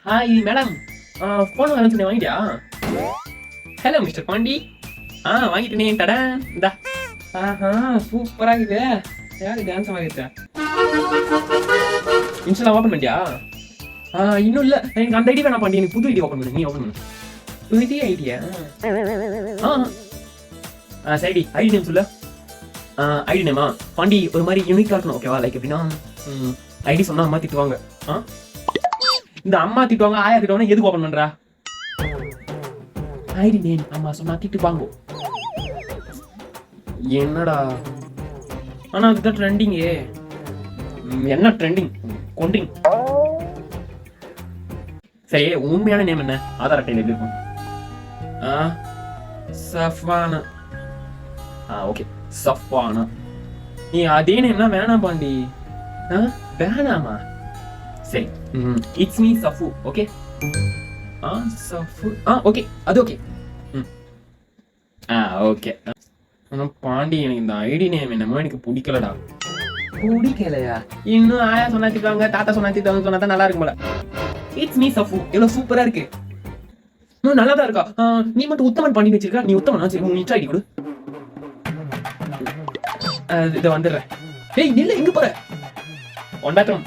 Hi madam, phone வாங்கிட்டு வாங்கிட்டியா? Hello mister Pandi. வாங்கிட்டேனே தடா. இந்தா. ஆஹா, சூப்பரா இருக்குது. யாரு டான்ஸ் வாங்கிட்டா? இன்ஸ்டா ஓபன் பண்ணிட்டியா? இன்னும் இல்ல. எனக்கு அந்த ஐடி வேணா பாண்டி. எனக்கு புது ஐடி ஓபன் பண்ணு. நீ ஓபன் பண்ணு. புது ஐடியா? சரி, ஐடி நேம் சொல்லு. ஐடி நேமா பாண்டி ஒரு மாதிரி யூனிக்கா இருக்கணும். ஓகேவா? லைக் எப்படின்னா ஐடி சொன்னா அம்மா திட்டுவாங்க. இந்த அம்மா திட்டுவாங்க, ஆயா திட்டுவாங்க, எதுக்கு ஓபன் பண்றா? ஐடி நேம் அம்மா சொன்னா திட்டுவாங்க. என்னடா? ஆனா அதுதான் ட்ரெண்டிங்கே. என்ன ட்ரெண்டிங்? கொண்டிங். சரி, உண்மையான நேம் என்ன? ஆதார் அட்டையில எப்படி இருக்கும்? சஃபானா. ஓகே, சஃபானா. நீ அதே நேம்னா வேணாம் பாண்டி. வேணாமா? சரி, இட்ஸ் மீ சஃபு. ஓகே. சஃபு. ஓகே, அது ஓகே. ஓகே. ஆனா பாண்டி, எனக்கு இந்த ஐடி நேம் என்னமோ எனக்கு பிடிக்கலடா. பிடிக்கலையா? இன்னும் ஆயா சொன்னா திட்டுவாங்க, தாத்தா சொன்னா திட்டுவாங்க சொன்னா தான் நல்லா இருக்கும் போல. இட்ஸ் மீ சஃபு எவ்வளவு சூப்பரா இருக்கு. நல்லாதான் இருக்கா? நீ மட்டும் உத்தமன் பண்ணி வச்சிருக்க. நீ உத்தமனா? சரி, உன் இன்ஸ்டா ஐடி கொடு. இதை வந்துடுறேன். ஏய் நில்ல, எங்க போற? One bathroom.